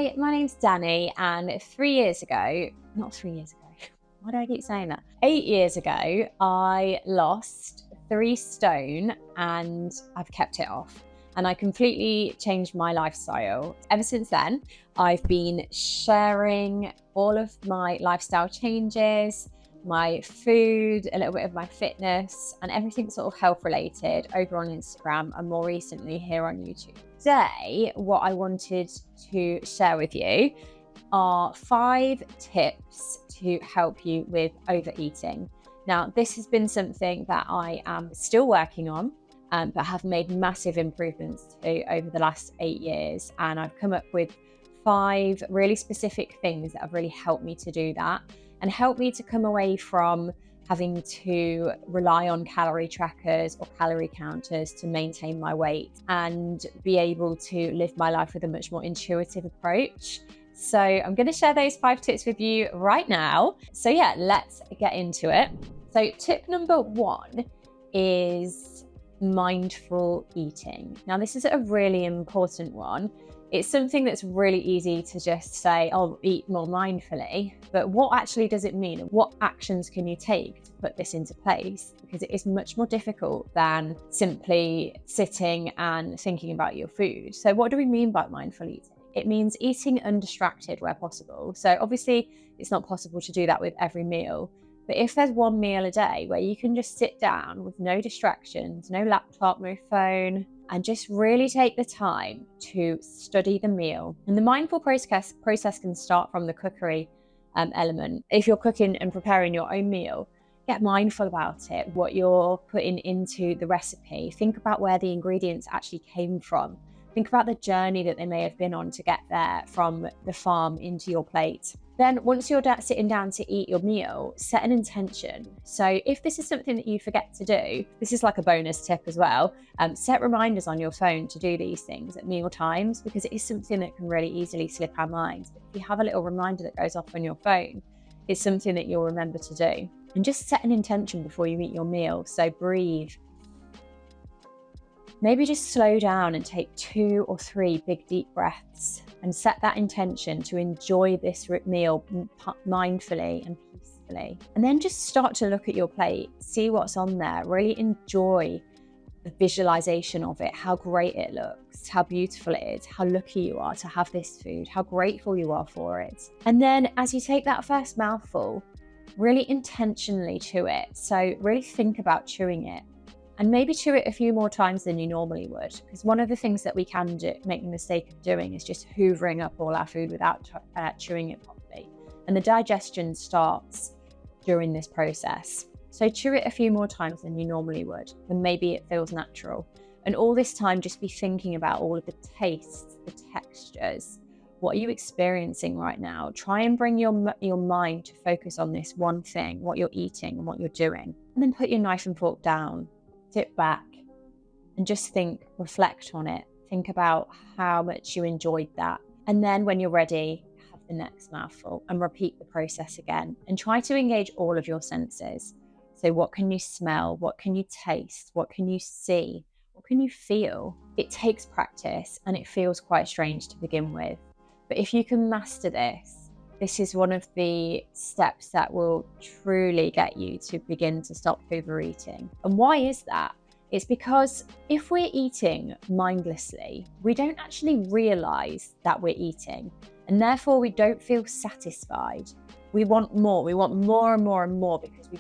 Hi, my name's Danny, and 3 years ago, not 3 years ago, why do I keep saying that? 8 years ago, I lost 3 stone and I've kept it off. And I completely changed my lifestyle. Ever since then, I've been sharing all of my lifestyle changes, my food, a little bit of my fitness, and everything sort of health related over on Instagram and more recently here on YouTube. Today, what I wanted to share with you are 5 tips to help you with overeating. Now, this has been something that I am still working on, but have made massive improvements to over the last 8 years. And I've come up with 5 really specific things that have really helped me to do that and helped me to come away from having to rely on calorie trackers or calorie counters to maintain my weight and be able to live my life with a much more intuitive approach. So I'm going to share those 5 tips with you right now. So yeah, let's get into it. So tip number 1 is mindful eating. Now, this is a really important one. It's something that's really easy to just say, oh, eat more mindfully. But what actually does it mean? What actions can you take to put this into place? Because it is much more difficult than simply sitting and thinking about your food. So what do we mean by mindful eating? It means eating undistracted where possible. So obviously it's not possible to do that with every meal. But if there's one meal a day where you can just sit down with no distractions, no laptop, no phone, and just really take the time to study the meal. And the mindful process can start from the cookery element. If you're cooking and preparing your own meal, get mindful about it, what you're putting into the recipe. Think about where the ingredients actually came from. Think about the journey that they may have been on to get there from the farm into your plate. Then once you're sitting down to eat your meal, set an intention. So if this is something that you forget to do, this is like a bonus tip as well. Set reminders on your phone to do these things at meal times, because it is something that can really easily slip our minds. But if you have a little reminder that goes off on your phone, it's something that you'll remember to do. And just set an intention before you eat your meal. So breathe. Maybe just slow down and take 2 or 3 big deep breaths and set that intention to enjoy this meal mindfully and peacefully. And then just start to look at your plate, see what's on there, really enjoy the visualization of it, how great it looks, how beautiful it is, how lucky you are to have this food, how grateful you are for it. And then as you take that first mouthful, really intentionally chew it. So really think about chewing it. And maybe chew it a few more times than you normally would. Because one of the things that we can make the mistake of doing is just hoovering up all our food without chewing it properly. And the digestion starts during this process. So chew it a few more times than you normally would, and maybe it feels natural. And all this time, just be thinking about all of the tastes, the textures. What are you experiencing right now? Try and bring your mind to focus on this one thing, what you're eating and what you're doing. And then put your knife and fork down. Sit back and just think, reflect on it. Think about how much you enjoyed that. And then when you're ready, have the next mouthful and repeat the process again. And try to engage all of your senses. So what can you smell? What can you taste? What can you see? What can you feel? It takes practice and it feels quite strange to begin with. But if you can master this is one of the steps that will truly get you to begin to stop overeating. And why is that? It's because if we're eating mindlessly, we don't actually realize that we're eating, and therefore we don't feel satisfied. We want more. We want more and more and more because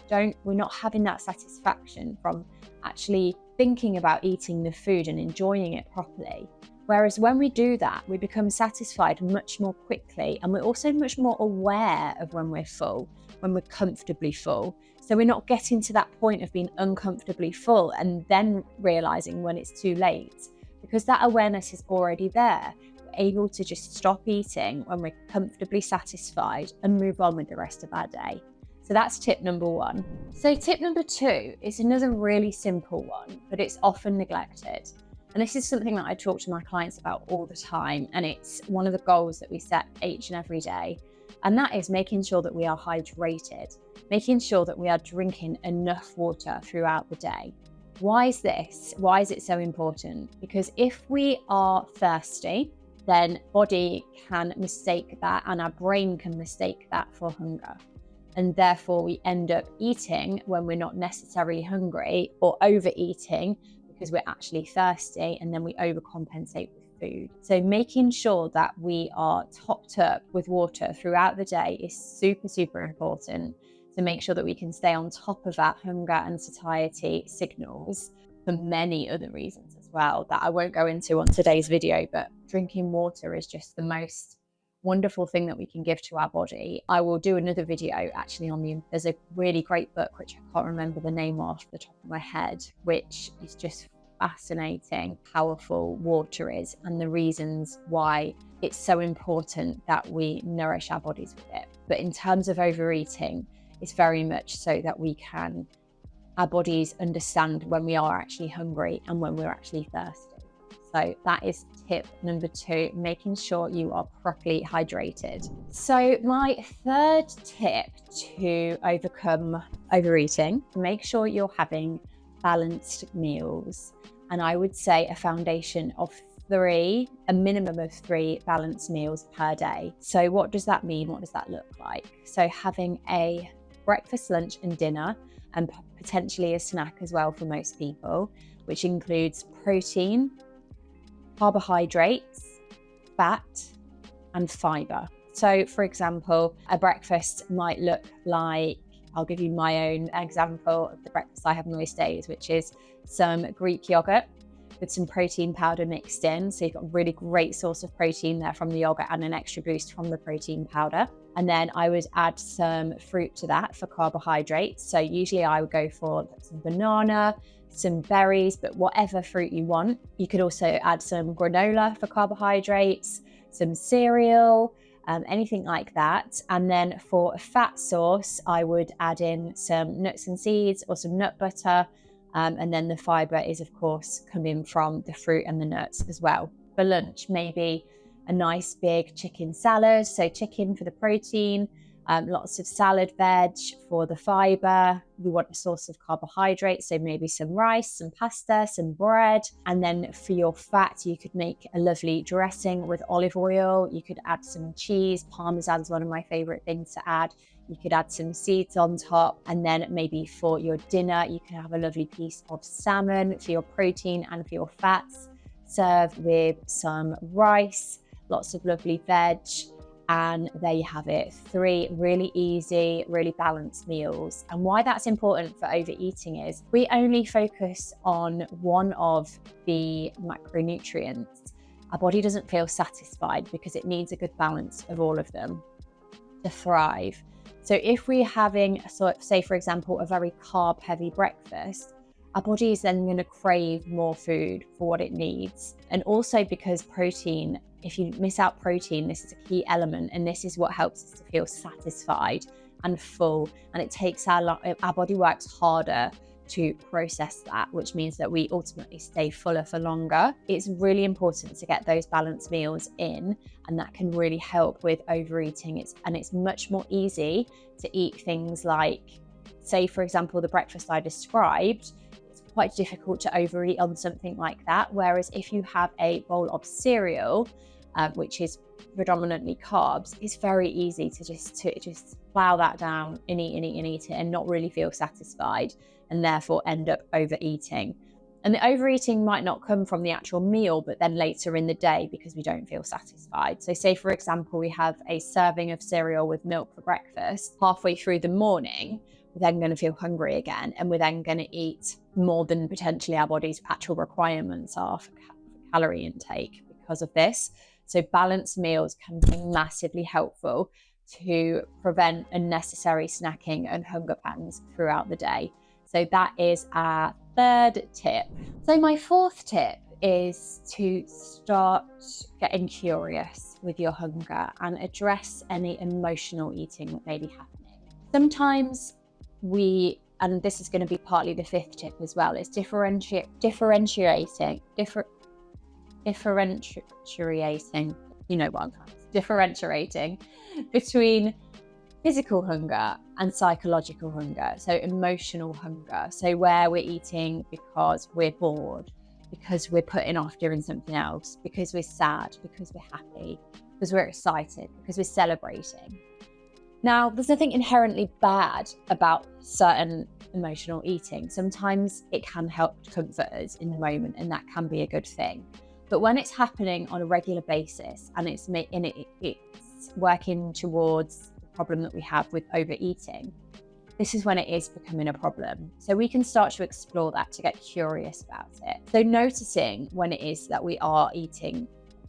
we're not having that satisfaction from actually thinking about eating the food and enjoying it properly. Whereas when we do that, we become satisfied much more quickly, and we're also much more aware of when we're full, when we're comfortably full. So we're not getting to that point of being uncomfortably full and then realizing when it's too late, because that awareness is already there. We're able to just stop eating when we're comfortably satisfied and move on with the rest of our day. So that's tip number 1. So tip number 2 is another really simple one, but it's often neglected. And this is something that I talk to my clients about all the time. And it's one of the goals that we set each and every day. And that is making sure that we are hydrated, making sure that we are drinking enough water throughout the day. Why is this? Why is it so important? Because if we are thirsty, then body can mistake that, and our brain can mistake that for hunger. And therefore we end up eating when we're not necessarily hungry, or overeating because we're actually thirsty, and then we overcompensate with food. So making sure that we are topped up with water throughout the day is super, super important to make sure that we can stay on top of that hunger and satiety signals, for many other reasons as well that I won't go into on today's video. But drinking water is just the most wonderful thing that we can give to our body. I will do another video actually on there's a really great book which I can't remember the name off the top of my head, which is just fascinating, powerful water is, and the reasons why it's so important that we nourish our bodies with it. But in terms of overeating, it's very much so that our bodies understand when we are actually hungry and when we're actually thirsty. So that is tip number 2, making sure you are properly hydrated. So my third tip to overcome overeating, make sure you're having balanced meals. And I would say a foundation of a minimum of 3 balanced meals per day. So what does that mean? What does that look like? So having a breakfast, lunch and dinner, and potentially a snack as well for most people, which includes protein, carbohydrates, fat and fiber. So for example, a breakfast might look like, I'll give you my own example of the breakfast I have most days, which is some Greek yogurt with some protein powder mixed in. So you've got a really great source of protein there from the yogurt and an extra boost from the protein powder. And then I would add some fruit to that for carbohydrates. So usually I would go for some banana, some berries, but whatever fruit you want. You could also add some granola for carbohydrates, some cereal, anything like that. And then for a fat source, I would add in some nuts and seeds or some nut butter. And then the fiber is of course coming from the fruit and the nuts as well. For lunch, maybe a nice big chicken salad. So chicken for the protein, lots of salad veg for the fiber. We want a source of carbohydrates, so maybe some rice, some pasta, some bread. And then for your fat, you could make a lovely dressing with olive oil. You could add some cheese. Parmesan is one of my favorite things to add. You could add some seeds on top. And then maybe for your dinner, you can have a lovely piece of salmon for your protein and for your fats, served with some rice, lots of lovely veg. And there you have it, 3 really easy, really balanced meals. And why that's important for overeating is we only focus on one of the macronutrients. Our body doesn't feel satisfied because it needs a good balance of all of them to thrive. So if we're having, say for example, a very carb heavy breakfast, our body is then going to crave more food for what it needs. And also because protein, if you miss out protein, this is a key element, and this is what helps us to feel satisfied and full. And it takes our body works harder to process that, which means that we ultimately stay fuller for longer. It's really important to get those balanced meals in, and that can really help with overeating. It's much more easy to eat things like, say for example, the breakfast I described. It's quite difficult to overeat on something like that. Whereas if you have a bowl of cereal, which is predominantly carbs, it's very easy to just plow that down and eat it and not really feel satisfied, and therefore end up overeating. And the overeating might not come from the actual meal, but then later in the day because we don't feel satisfied. So say for example, we have a serving of cereal with milk for breakfast. Halfway through the morning, we're then going to feel hungry again, and we're then going to eat more than potentially our body's actual requirements are for calorie intake because of this. So balanced meals can be massively helpful to prevent unnecessary snacking and hunger pangs throughout the day. So that is our third tip. So my fourth tip is to start getting curious with your hunger and address any emotional eating that may be happening. Sometimes and this is going to be partly the fifth tip as well, is differentiating, you know what I'm trying to say, differentiating between physical hunger and psychological hunger. So emotional hunger, so where we're eating because we're bored, because we're putting off doing something else, because we're sad, because we're happy, because we're excited, because we're celebrating. Now, there's nothing inherently bad about certain emotional eating. Sometimes it can help comfort us in the moment, and that can be a good thing. But when it's happening on a regular basis and it's working towards the problem that we have with overeating, this is when it is becoming a problem. So we can start to explore that, to get curious about it. So noticing when it is that we are eating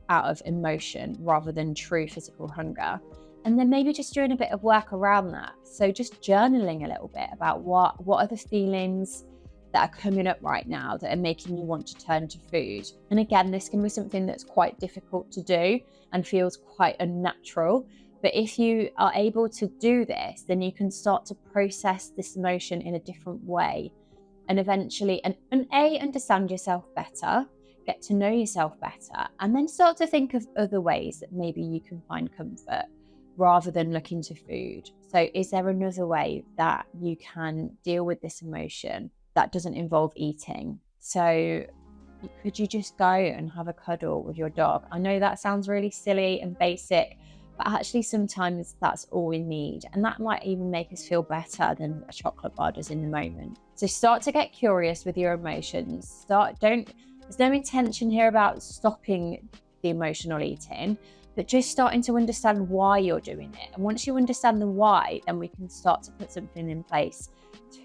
out of emotion rather than true physical hunger. And then maybe just doing a bit of work around that. So just journaling a little bit about what are the feelings that are coming up right now that are making you want to turn to food. And again, this can be something that's quite difficult to do and feels quite unnatural. But if you are able to do this, then you can start to process this emotion in a different way, and eventually understand yourself better, get to know yourself better, and then start to think of other ways that maybe you can find comfort rather than looking to food. So is there another way that you can deal with this emotion that doesn't involve eating? So could you just go and have a cuddle with your dog? I know that sounds really silly and basic, but actually sometimes that's all we need. And that might even make us feel better than a chocolate bar does in the moment. So start to get curious with your emotions. There's no intention here about stopping the emotional eating, but just starting to understand why you're doing it. And once you understand the why, then we can start to put something in place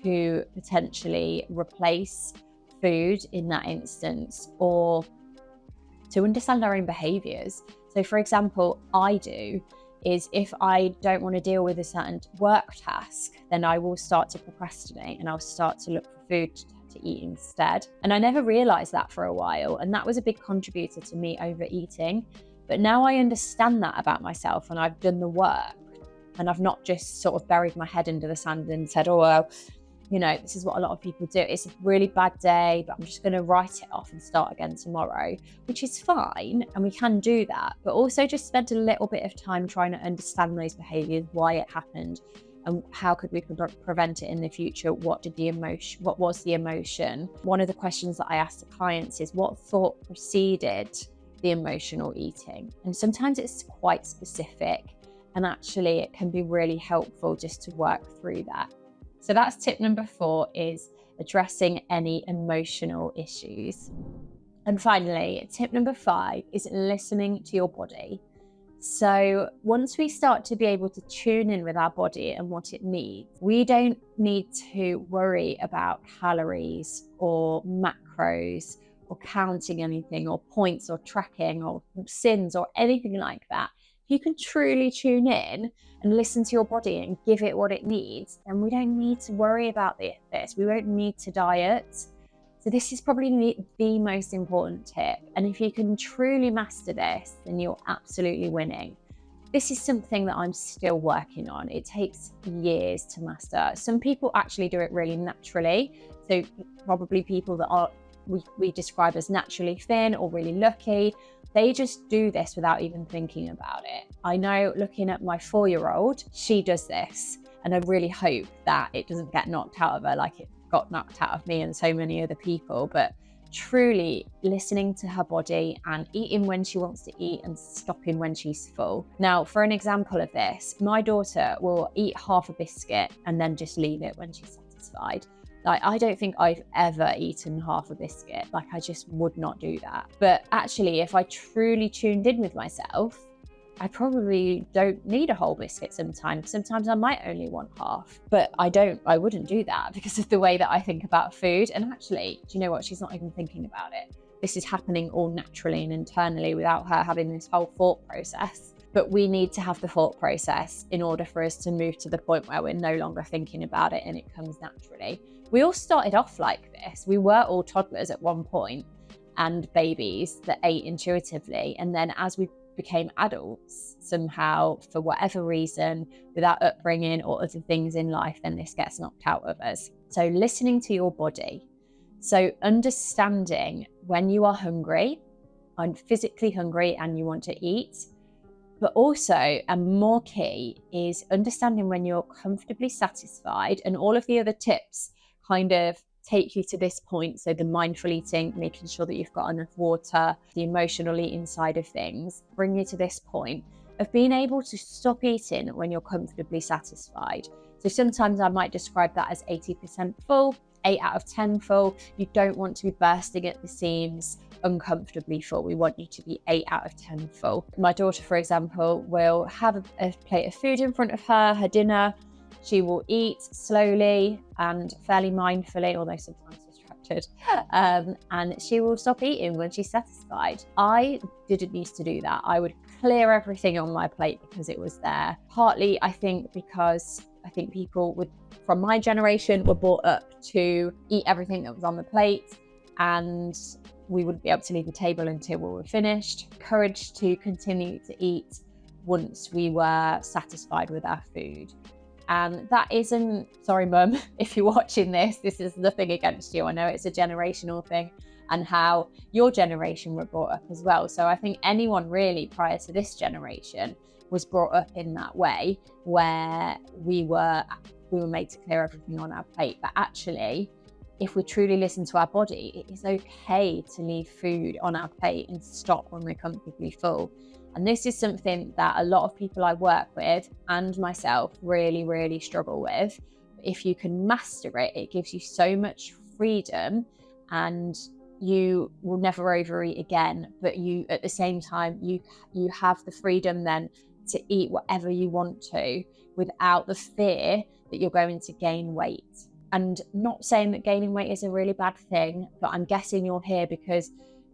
to potentially replace food in that instance, or to understand our own behaviors. So for example, if I don't want to deal with a certain work task, then I will start to procrastinate and I'll start to look for food to eat instead. And I never realized that for a while. And that was a big contributor to me overeating. But now I understand that about myself, and I've done the work, and I've not just sort of buried my head under the sand and said, oh, well, this is what a lot of people do. It's a really bad day, but I'm just going to write it off and start again tomorrow, which is fine. And we can do that, but also just spend a little bit of time trying to understand those behaviors, why it happened, and how could we prevent it in the future? What was the emotion? One of the questions that I ask the clients is, what thought preceded the emotional eating? And sometimes it's quite specific, and actually it can be really helpful just to work through that. So that's tip number 4, is addressing any emotional issues. And finally, tip number 5 is listening to your body. So once we start to be able to tune in with our body and what it needs, we don't need to worry about calories or macros or counting anything or points or tracking or sins or anything like that. If you can truly tune in and listen to your body and give it what it needs, then we don't need to worry about this. We won't need to diet. So this is probably the most important tip. And if you can truly master this, then you're absolutely winning. This is something that I'm still working on. It takes years to master. Some people actually do it really naturally. So probably people that we describe as naturally thin or really lucky, they just do this without even thinking about it. I know, looking at my 4-year-old, she does this, and I really hope that it doesn't get knocked out of her like it got knocked out of me and so many other people. But truly listening to her body and eating when she wants to eat and stopping when she's full. Now, for an example of this, my daughter will eat half a biscuit and then just leave it when she's satisfied. Like, I don't think I've ever eaten half a biscuit. Like, I just would not do that. But actually, if I truly tuned in with myself, I probably don't need a whole biscuit sometimes. Sometimes I might only want half, but I wouldn't do that because of the way that I think about food. And actually, do you know what? She's not even thinking about it. This is happening all naturally and internally without her having this whole thought process. But we need to have the thought process in order for us to move to the point where we're no longer thinking about it and it comes naturally. We all started off like this. We were all toddlers at one point and babies that ate intuitively. And then as we became adults, somehow, for whatever reason, without upbringing or other things in life, then this gets knocked out of us. So listening to your body. So understanding when you are hungry and physically hungry and you want to eat, but also, and more key, is understanding when you're comfortably satisfied, and all of the other tips kind of take you to this point. So the mindful eating, making sure that you've got enough water, the emotional eating side of things, bring you to this point of being able to stop eating when you're comfortably satisfied. So sometimes I might describe that as 80% full, 8 out of 10 full. You don't want to be bursting at the seams, uncomfortably full. We want you to be 8 out of 10 full. My daughter, for example, will have a plate of food in front of her dinner. She will eat slowly and fairly mindfully, although sometimes distracted, and she will stop eating when she's satisfied. I didn't used to do that. I would clear everything on my plate because it was there. Partly, I think, because I think people from my generation were brought up to eat everything that was on the plate, and we wouldn't be able to leave the table until we were finished. Encouraged to continue to eat once we were satisfied with our food. And that isn't, sorry mum, if you're watching this is nothing against you. I know it's a generational thing and how your generation were brought up as well. So I think anyone really prior to this generation was brought up in that way, where we were made to clear everything on our plate. But actually, if we truly listen to our body, it is okay to leave food on our plate and stop when we're comfortably full. And this is something that a lot of people I work with and myself really, really struggle with. If you can master it, it gives you so much freedom, and you will never overeat again. But you, at the same time, you have the freedom then to eat whatever you want to without the fear that you're going to gain weight. And not saying that gaining weight is a really bad thing, but I'm guessing you're here because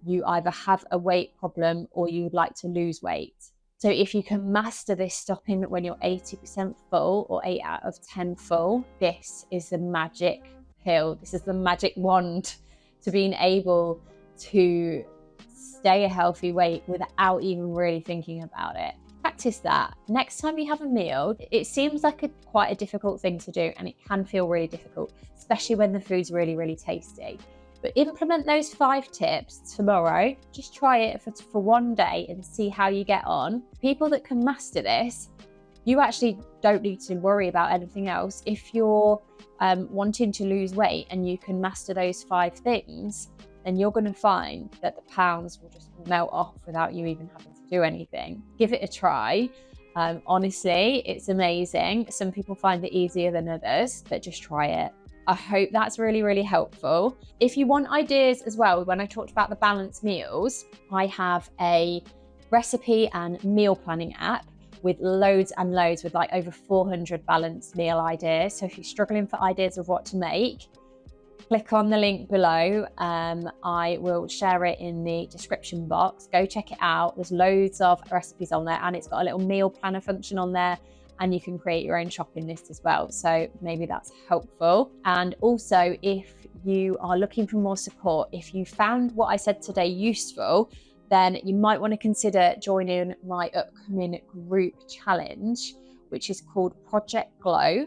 you either have a weight problem or you'd like to lose weight. So if you can master this stopping when you're 80% full or 8 out of 10 full, this is the magic pill. This is the magic wand to being able to stay a healthy weight without even really thinking about it. Practice that. Next time you have a meal, it seems like quite a difficult thing to do, and it can feel really difficult, especially when the food's really, really tasty. But implement those 5 tips tomorrow. Just try it for one day and see how you get on. People that can master this, you actually don't need to worry about anything else. If you're wanting to lose weight and you can master those 5 things, then you're going to find that the pounds will just melt off without you even having to do anything. Give it a try. Honestly, it's amazing. Some people find it easier than others, but just try it. I hope that's really, really helpful. If you want ideas as well, when I talked about the balanced meals, I have a recipe and meal planning app with loads and loads, with like over 400 balanced meal ideas. So if you're struggling for ideas of what to make, click on the link below. I will share it in the description box. Go check it out. There's loads of recipes on there, and it's got a little meal planner function on there, and you can create your own shopping list as well. So maybe that's helpful. And also, if you are looking for more support, if you found what I said today useful, then you might want to consider joining my upcoming group challenge, which is called Project Glow.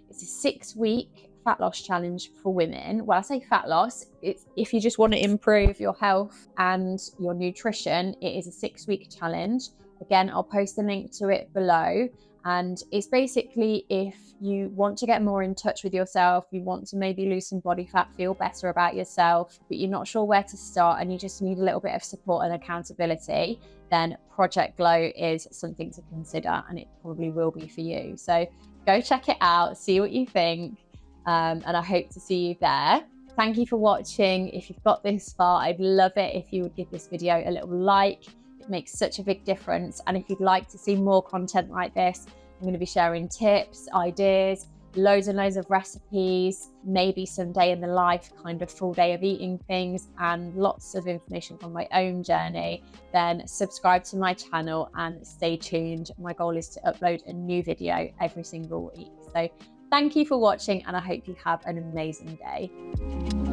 It's a 6-week fat loss challenge for women. Well, I say fat loss, it's if you just want to improve your health and your nutrition, it is a 6-week challenge. Again, I'll post the link to it below. And it's basically if you want to get more in touch with yourself, you want to maybe lose some body fat, feel better about yourself, but you're not sure where to start and you just need a little bit of support and accountability, then Project Glow is something to consider, and it probably will be for you. So go check it out, see what you think, and I hope to see you there. Thank you for watching. If you've got this far, I'd love it if you would give this video a little like. It makes such a big difference. And if you'd like to see more content like this, I'm going to be sharing tips, ideas, loads and loads of recipes, maybe some day in the life, kind of full day of eating things, and lots of information from my own journey, then subscribe to my channel and stay tuned. My goal is to upload a new video every single week. So thank you for watching, and I hope you have an amazing day.